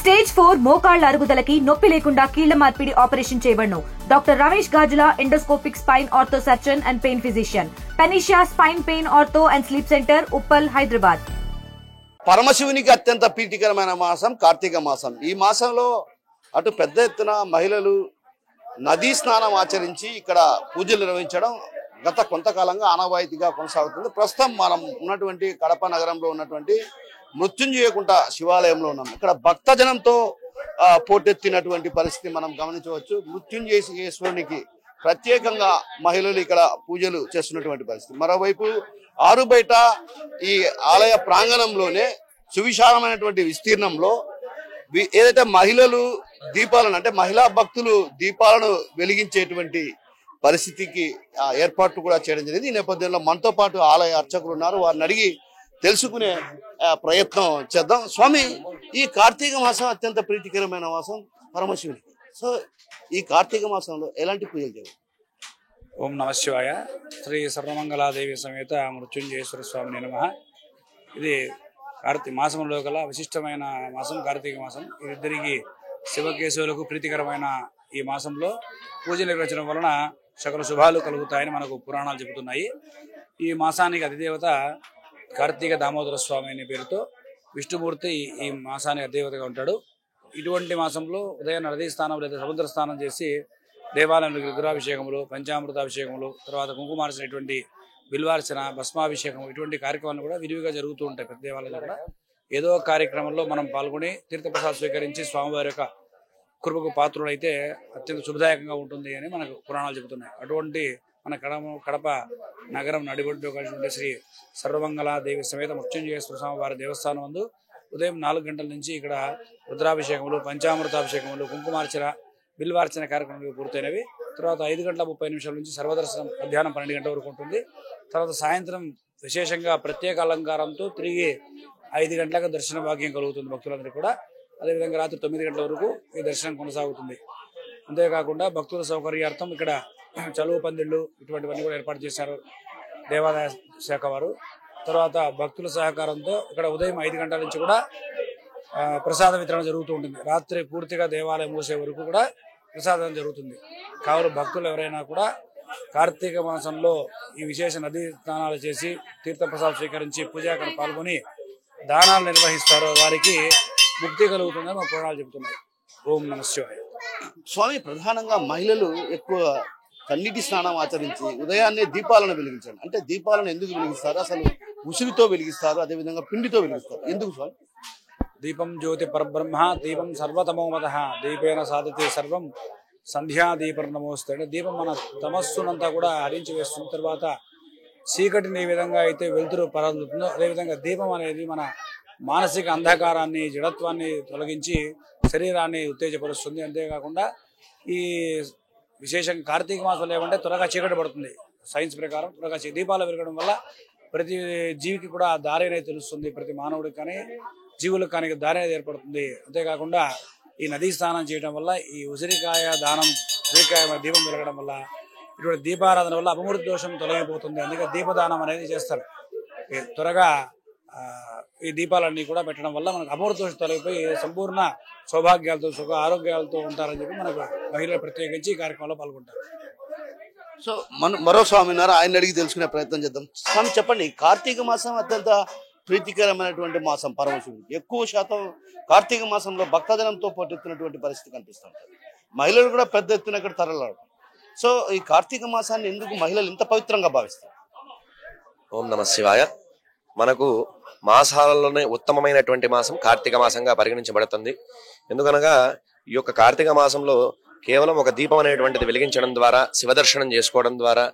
Stage 4 మోకాళ్ల అరుగుదలకి నొప్పి లేకుండా కీళ్ల మార్పిడి ఆపరేషన్ చేయబడును. Doctor Ramesh Gajula, endoscopic spine ortho surgeon and pain physician, పెనిషియా spine pain ortho and sleep centre, Uppal, Hyderabad. పరమశివునికి అత్యంత ప్రీతికరమైన మాసం కార్తీక మాసం. ఈ మాసంలో అటు పెద్ద ఎత్తున మహిళలు నదీ స్నానం ఆచరించి ఇక్కడ పూజలు నిర్వహించడం గత కొంతకాలంగా ఆనవాయితీగా కొనసాగుతుంది. ప్రస్తుతం మనం ఉన్నటువంటి కడప నగరంలో ఉన్నటువంటి మృత్యుంజయకుంట శివాలయంలో ఉన్నాం. ఇక్కడ భక్తజనంతో పోటెత్తినటువంటి పరిస్థితి మనం గమనించవచ్చు. మృత్యుంజయేశ్వరునికి ప్రత్యేకంగా మహిళలు ఇక్కడ పూజలు చేస్తున్నటువంటి పరిస్థితి. మరోవైపు ఆరు బయట ఈ ఆలయ ప్రాంగణంలోనే సువిశాలమైనటువంటి విస్తీర్ణంలో ఏదైతే మహిళలు దీపాలను అంటే మహిళా భక్తులు దీపాలను వెలిగించేటువంటి పరిస్థితికి ఏర్పాట్లు కూడా చేయడం జరిగింది. ఈ నేపథ్యంలో మనతో పాటు ఆలయ అర్చకులు ఉన్నారు, వారిని అడిగి తెలుసుకునే ప్రయత్నం చేద్దాం. స్వామి, ఈ కార్తీక మాసం అత్యంత ప్రీతికరమైన మాసం పరమశివునికి. సో ఈ కార్తీక మాసంలో ఎలాంటి పూజలు చేయాలి? ఓం నమ శివాయ. శ్రీ సర్వమంగళాదేవి సమేత మృత్యుంజయేశ్వర స్వామి నమః. ఇది కార్తీక మాసంలో గల విశిష్టమైన మాసం కార్తీక మాసం. ఇద్దరికి శివకేశవులకు ప్రీతికరమైన ఈ మాసంలో పూజలు నిర్వహించడం వలన సకల శుభాలు కలుగుతాయని మనకు పురాణాలు చెబుతున్నాయి. ఈ మాసానికి అధిదేవత కార్తీక దామోదర స్వామి అనే పేరుతో విష్ణుమూర్తి ఈ మాసానికి అధిదేవతగా ఉంటాడు. ఇటువంటి మాసంలో ఉదయం నదీ స్నానం లేదా సముద్ర స్నానం చేసి దేవాలయంలో విగ్రహాభిషేకములు, పంచామృతాభిషేకములు, తర్వాత కుంకుమార్చన, ఇటువంటి బిల్వార్చన, భస్మాభిషేకం, ఇటువంటి కార్యక్రమాలు కూడా విరివిగా జరుగుతూ ఉంటాయి. ప్రతి దేవాలయంలో కూడా ఏదో కార్యక్రమంలో మనం పాల్గొని తీర్థప్రసాదం స్వీకరించి స్వామివారి యొక్క కృపకు పాత్రులైతే అత్యంత శుభదాయకంగా ఉంటుంది అని మనకు పురాణాలు చెబుతున్నాయి. అటువంటి మన కడప నగరం నడిబొడ్డులో కలిసి శ్రీ సర్వమంగళాదేవి సమేత మృత్యుంజయేశ్వర స్వామి వారి దేవస్థానం నందు ఉదయం 4 గంటల నుంచి ఇక్కడ రుద్రాభిషేకములు, పంచామృతాభిషేకములు, కుంకుమార్చన, బిల్వార్చన కార్యక్రమాలు పూర్తయినవి. తర్వాత 5 గంటల 30 నిమిషాల నుంచి సర్వదర్శనం మధ్యాహ్నం 12 గంటల వరకు ఉంటుంది. తర్వాత సాయంత్రం విశేషంగా ప్రత్యేక అలంకారంతో తిరిగి 5 గంటలకు దర్శన భాగ్యం కలుగుతుంది భక్తులందరికీ కూడా. అదేవిధంగా రాత్రి 9 గంటల వరకు ఈ దర్శనం కొనసాగుతుంది. అంతేకాకుండా భక్తుల సౌకర్యార్థం ఇక్కడ చలువ పందిళ్ళు ఇటువంటివన్నీ కూడా ఏర్పాటు చేశారు దేవాదాయ శాఖ వారు. తర్వాత భక్తుల సహకారంతో ఇక్కడ ఉదయం 5 గంటల నుంచి కూడా ప్రసాద వితరణ జరుగుతూ ఉంటుంది. రాత్రి పూర్తిగా దేవాలయం మూసే వరకు కూడా ప్రసాదం జరుగుతుంది. కావున భక్తులు ఎవరైనా కూడా కార్తీక మాసంలో ఈ విశేష నదీ స్నానాలు చేసి తీర్థప్రసాదం స్వీకరించి పూజాకరణ పాల్గొని దానాలు నిర్వహిస్తారో వారికి ముక్తి కలుగుతుందని మా పురాణాలు చెబుతున్నాయి. ఓం నమ శివాయ. స్వామి, ప్రధానంగా మహిళలు ఎక్కువ కన్నీటి స్నానం ఆచరించి ఉదయాన్నే దీపాలను వెలిగించారు. అంటే దీపాలను ఎందుకు వెలిగిస్తారు? అసలు ఉసిరితో వెలిగిస్తారు, అదేవిధంగా పిండితో వెలిగిస్తారు, ఎందుకు స్వామి? దీపం జ్యోతి పరబ్రహ్మ, దీపం సర్వతమోమద, దీపేన సాధితే సర్వం, సంధ్యాదీపం నమోస్తే. అంటే దీపం మన తమస్సునంతా కూడా హరించి వేస్తున్న తర్వాత చీకటిని ఏ విధంగా అయితే వెలుతురు పరదుతుందో అదేవిధంగా దీపం అనేది మన మానసిక అంధకారాన్ని, జడత్వాన్ని తొలగించి శరీరాన్ని ఉత్తేజపరుస్తుంది. అంతేకాకుండా ఈ విశేషంగా కార్తీక మాసంలో ఏమంటే త్వరగా చీకటి పడుతుంది. సైన్స్ ప్రకారం త్వరగా దీపాలు వెలగడం వల్ల ప్రతి జీవికి కూడా దారి అనేది తెలుస్తుంది. ప్రతి మానవుడికి కానీ జీవులకు కానీ దారి అనేది ఏర్పడుతుంది. అంతేకాకుండా ఈ నదీ స్నానం చేయడం వల్ల ఈ ఉసిరికాయ దానం, ఉసిరికాయ దీపం వెలగడం వల్ల ఇటువంటి దీపారాధన వల్ల అపమృతి దోషం తొలగిపోతుంది. అందుకే దీపదానం అనేది చేస్తారు. త్వరగా ఈ దీపాలన్నీ కూడా పెట్టడం వల్ల మనకు అపమృతి దోషం తొలగిపోయి సంపూర్ణ సౌభాగ్యాలతో, సుఖ ఆరోగ్యాలతో ఉంటారని చెప్పి మనకు మహిళలు ప్రత్యేకించి ఈ కార్యక్రమంలో పాల్గొంటారు. సో మరో స్వామి ఉన్నారు, ఆయన అడిగి తెలుసుకునే ప్రయత్నం చేద్దాం. స్వామి, చెప్పండి, కార్తీక మాసం అత్యంత ప్రీతికరమైనటువంటి మాసం పరమశివుడికి. ఎక్కువ శాతం కార్తీక మాసంలో భక్తజనంతో పోటెత్తినటువంటి పరిస్థితి కనిపిస్తుంటారు. మహిళలు కూడా పెద్ద ఎత్తున ఇక్కడ తరలాడు. సో ఈ కార్తీక మాసాన్ని ఎందుకు మహిళలు ఇంత పవిత్రంగా భావిస్తారు? ఓం నమ శివాయ. మనకు మాసాలలోనే ఉత్తమమైనటువంటి మాసం కార్తీక మాసంగా పరిగణించబడుతుంది. ఎందుకనగా ఈ యొక్క కార్తీక మాసంలో కేవలం ఒక దీపం అనేటువంటిది వెలిగించడం ద్వారా, శివదర్శనం చేసుకోవడం ద్వారా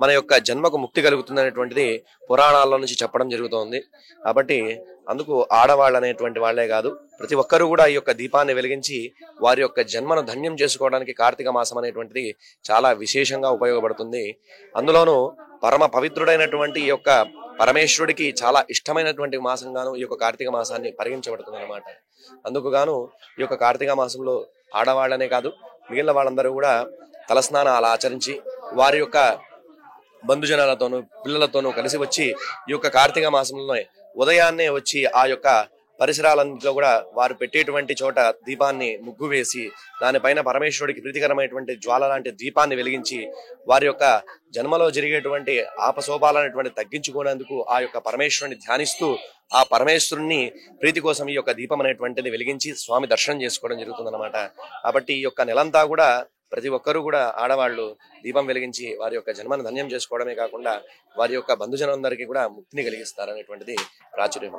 మన యొక్క జన్మకు ముక్తి కలుగుతుంది అనేటువంటిది పురాణాల్లో నుంచి చెప్పడం జరుగుతోంది. కాబట్టి అందుకు ఆడవాళ్ళు అనేటువంటి వాళ్లే కాదు, ప్రతి ఒక్కరూ కూడా ఈ యొక్క దీపాన్ని వెలిగించి వారి యొక్క జన్మను ధన్యం చేసుకోవడానికి కార్తీక మాసం అనేటువంటిది చాలా విశేషంగా ఉపయోగపడుతుంది. అందులోనూ పరమ పవిత్రుడైనటువంటి ఈ యొక్క పరమేశ్వరుడికి చాలా ఇష్టమైనటువంటి మాసంగాను ఈ యొక్క కార్తీక మాసాన్ని పరిగణించబడుతుంది అన్నమాట. అందుకు గాను ఈ యొక్క కార్తీక మాసంలో ఆడవాళ్ళనే కాదు మిగిలిన వాళ్ళందరూ కూడా తలస్నానాలు ఆచరించి వారి యొక్క బంధుజనాలతోనూ పిల్లలతోనూ కలిసి వచ్చి ఈ యొక్క కార్తీక మాసంలో ఉదయాన్నే వచ్చి ఆ యొక్క పరిసరాలన్నింటిలో కూడా వారు పెట్టేటువంటి చోట దీపాన్ని ముగ్గు వేసి దానిపైన పరమేశ్వరుడికి ప్రీతికరమైనటువంటి జ్వాల లాంటి దీపాన్ని వెలిగించి వారి యొక్క జన్మలో జరిగేటువంటి ఆపశోభాలనేటువంటి తగ్గించుకునేందుకు ఆ యొక్క పరమేశ్వరుని ధ్యానిస్తూ ఆ పరమేశ్వరుని ప్రీతి కోసం ఈ యొక్క దీపం అనేటువంటిది వెలిగించి స్వామి దర్శనం చేసుకోవడం జరుగుతుందన్నమాట. కాబట్టి ఈ యొక్క నెలంతా కూడా ప్రతి ఒక్కరూ కూడా ఆడవాళ్ళు దీపం వెలిగించి వారి యొక్క జన్మను ధన్యం చేసుకోవడమే కాకుండా వారి యొక్క బంధుజనందరికీ కూడా ముక్తిని కలిగిస్తారనేటువంటిది ప్రాచుర్యం.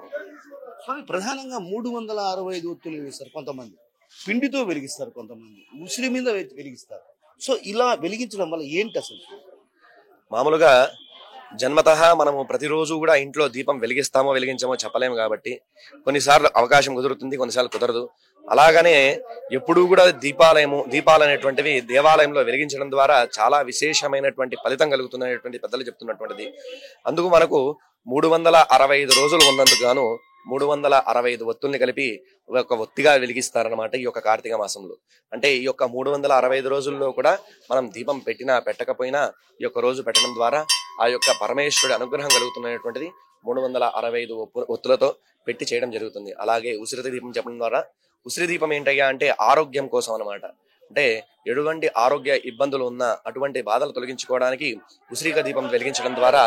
స్వామి ప్రధానంగా 365 ఒత్తులు వెలిగిస్తారు కొంతమంది, పిండితో వెలిగిస్తారు కొంతమంది, ఉసిరి మీద వెలిగిస్తారు. సో ఇలా వెలిగించడం వల్ల ఏంటి అసలు? మామూలుగా జన్మతః మనము ప్రతిరోజు కూడా ఇంట్లో దీపం వెలిగిస్తామో వెలిగించామో చెప్పలేము కాబట్టి కొన్నిసార్లు అవకాశం కుదురుతుంది, కొన్నిసార్లు కుదరదు. అలాగనే ఎప్పుడూ కూడా దీపాలు అనేటువంటివి దేవాలయంలో వెలిగించడం ద్వారా చాలా విశేషమైనటువంటి ఫలితం కలుగుతున్నటువంటి పెద్దలు చెప్తున్నటువంటిది. అందుకు మనకు 365 రోజులు ఉన్నందుకు గాను 365 ఒత్తుల్ని కలిపి ఒక ఒత్తిగా వెలిగిస్తారనమాట ఈ యొక్క కార్తీక మాసంలో. అంటే ఈ యొక్క 365 రోజుల్లో కూడా మనం దీపం పెట్టినా పెట్టకపోయినా ఈ యొక్క రోజు పెట్టడం ద్వారా ఆ యొక్క పరమేశ్వరుడి అనుగ్రహం కలుగుతున్నటువంటిది 365 ఒత్తులతో పెట్టి చేయడం జరుగుతుంది. అలాగే ఉసిరి దీపం చెప్పడం ద్వారా, ఉసిరి దీపం ఏంటయ్యా అంటే ఆరోగ్యం కోసం అనమాట. అంటే ఎటువంటి ఆరోగ్య ఇబ్బందులు ఉన్నా అటువంటి బాధలు తొలగించుకోవడానికి ఉసిరిక దీపం వెలిగించడం ద్వారా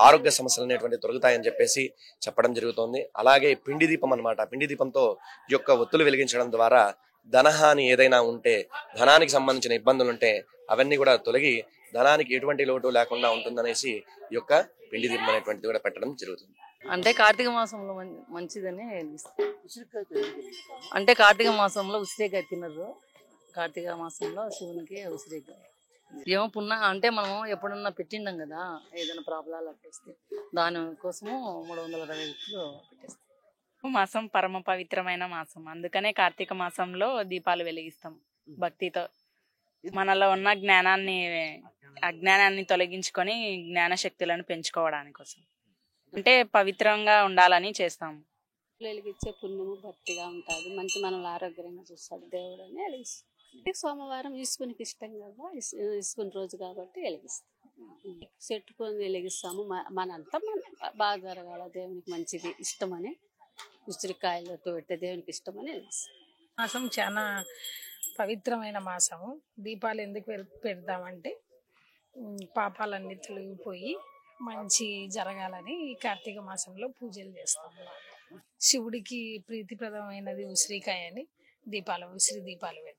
ఆరోగ్య సమస్యలు అనేటువంటి తొలగుతాయని చెప్పేసి చెప్పడం జరుగుతోంది. అలాగే పిండి దీపం అనమాట. పిండి దీపంతో ఈ యొక్క ఒత్తులు వెలిగించడం ద్వారా ధనహాని ఏదైనా ఉంటే, ధనానికి సంబంధించిన ఇబ్బందులు ఉంటే అవన్నీ కూడా తొలగి ధనానికి ఎటువంటి లోటు లేకుండా ఉంటుందనేసి ఈ యొక్క పిండి దీపం అనేటువంటిది కూడా పెట్టడం జరుగుతుంది. అంటే కార్తీక మాసంలో మంచిదని అంటే కార్తీక మాసంలో ఉసిరికాయ తినరు. కార్తీక మాసంలో శివునికి ఉసిరికాయ ఏమో పున్న అంటే మనము ఎప్పుడన్నా పెట్టిండం కదా, ఏదైనా ప్రాబ్లాలు వస్తే దానికోసము 365 పెట్టేస్తాం. మాసం పరమ పవిత్రమైన మాసం, అందుకనే కార్తీక మాసంలో దీపాలు వెలిగిస్తాం భక్తితో. మనలో ఉన్న అజ్ఞానాన్ని తొలగించుకొని జ్ఞాన శక్తులను పెంచుకోవడానికి కోసం, అంటే పవిత్రంగా ఉండాలని చేస్తాము. వెలిగించే పుణ్యము భక్తిగా ఉంటుంది, మంచి మనల్ని ఆరోగ్యంగా చూస్తాడు దేవుడు అని వెలిగిస్తాం. సోమవారం ఇసుకునికి ఇష్టం కదా, ఇసుకుని రోజు కాబట్టి వెలిగిస్తాం. చెట్టుకొని వెలిగిస్తాము. మనంతా బాగా జరగాల, దేవునికి మంచిది ఇష్టమని ఉసిరికాయలతో పెట్టే దేవునికి ఇష్టమని వెలిగిస్తాం. మాసం చాలా పవిత్రమైన మాసము. దీపాలు ఎందుకు పెడతామంటే పాపాలన్నీ తొలగిపోయి మంచి జరగాలని ఈ కార్తీక మాసంలో పూజలు చేస్తాము. శివుడికి ప్రీతిప్రదమైనది ఉసిరికాయ అని ఉసిరి దీపాలు పెడతాం.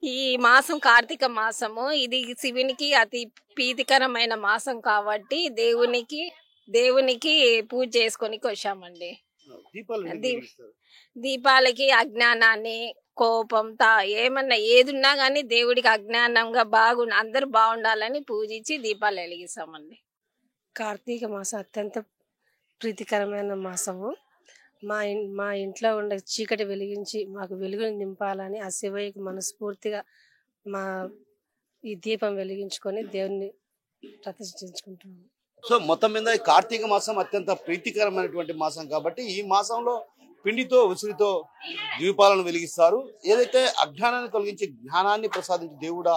ఈ మాసం కార్తీక మాసము, ఇది శివునికి అతి ప్రీతికరమైన మాసం కాబట్టి దేవునికి పూజ చేసుకొని వచ్చామండి. దీపాలకి అజ్ఞానాన్ని, కోపం ఏమన్నా ఏదున్నా గానీ దేవుడికి అజ్ఞానంగా అందరూ బాగుండాలని పూజించి దీపాలు వెలిగిస్తామండి. కార్తీక మాసం అత్యంత ప్రీతికరమైన మాసము. మా ఇంట్లో ఉండే చీకటి వెలిగించి మాకు వెలుగుని నింపాలని ఆ శివయ్యకు మనస్ఫూర్తిగా ఈ దీపం వెలిగించుకొని దేవుని ప్రతిష్ఠించుకుంటున్నాము. సో మొత్తం మీద ఈ కార్తీక మాసం అత్యంత ప్రీతికరమైనటువంటి మాసం కాబట్టి ఈ మాసంలో పిండితో ఉసిరితో దీపాలను వెలిగిస్తారు. ఏదైతే అజ్ఞానాన్ని తొలగించి జ్ఞానాన్ని ప్రసాదించి దేవుడా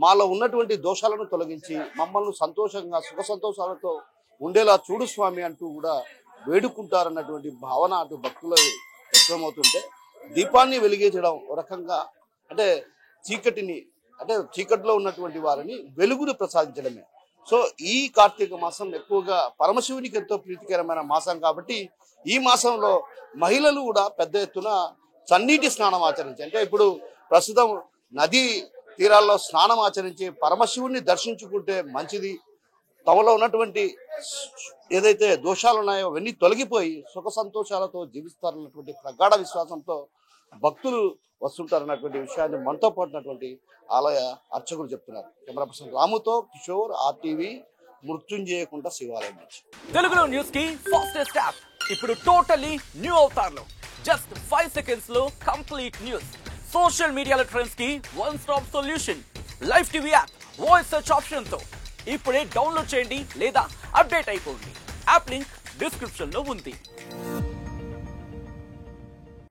మాలో ఉన్నటువంటి దోషాలను తొలగించి మమ్మల్ని సంతోషంగా సుఖ సంతోషాలతో ఉండేలా చూడు స్వామి అంటూ కూడా వేడుకుంటారన్నటువంటి భావన అటు భక్తులు వ్యక్తమవుతుంటే, దీపాన్ని వెలిగించడం ఒక రకంగా అంటే చీకటిలో ఉన్నటువంటి వారిని వెలుగును ప్రసాదించడమే. సో ఈ కార్తీక మాసం ఎక్కువగా పరమశివునికి ఎంతో ప్రీతికరమైన మాసం కాబట్టి ఈ మాసంలో మహిళలు కూడా పెద్ద ఎత్తున చన్నీటి స్నానం ఆచరించి, అంటే ఇప్పుడు ప్రస్తుతం నదీ తీరాల్లో స్నానం ఆచరించి పరమశివుడిని దర్శించుకుంటే మంచిది, తమలో ఉన్నటువంటి ఏదైతే దోషాలు ఉన్నాయో అవన్నీ తొలగిపోయి సుఖ సంతోషాలతో జీవిస్తారన్నటువంటి ప్రగాఢ విశ్వాసంతో భక్తులు వస్తుంటారన్నటువంటి విషయాన్ని మనతో పాటున్నటువంటి ఆలయ అర్చకులు చెప్తున్నారు. Camera person రాముతో Kishore, RTV, Mrutyunjayakunta శివాలయం నుంచి. తెలుగులో న్యూస్ కి ఫాస్టెస్ట్ యాప్ ఇప్పుడు టోటల్లీ న్యూ అవతార్లో జస్ట్ 5 సెకండ్స్ లో కంప్లీట్ న్యూస్. సోషల్ మీడియాలో ట్రెండ్స్ కి one stop solution. Live TV app voice search option తో ఇప్పుడే డౌన్లోడ్ చేయండి లేదా అప్డేట్ అయిపోండి. యాప్ లింక్ డిస్క్రిప్షన్ లో ఉంది.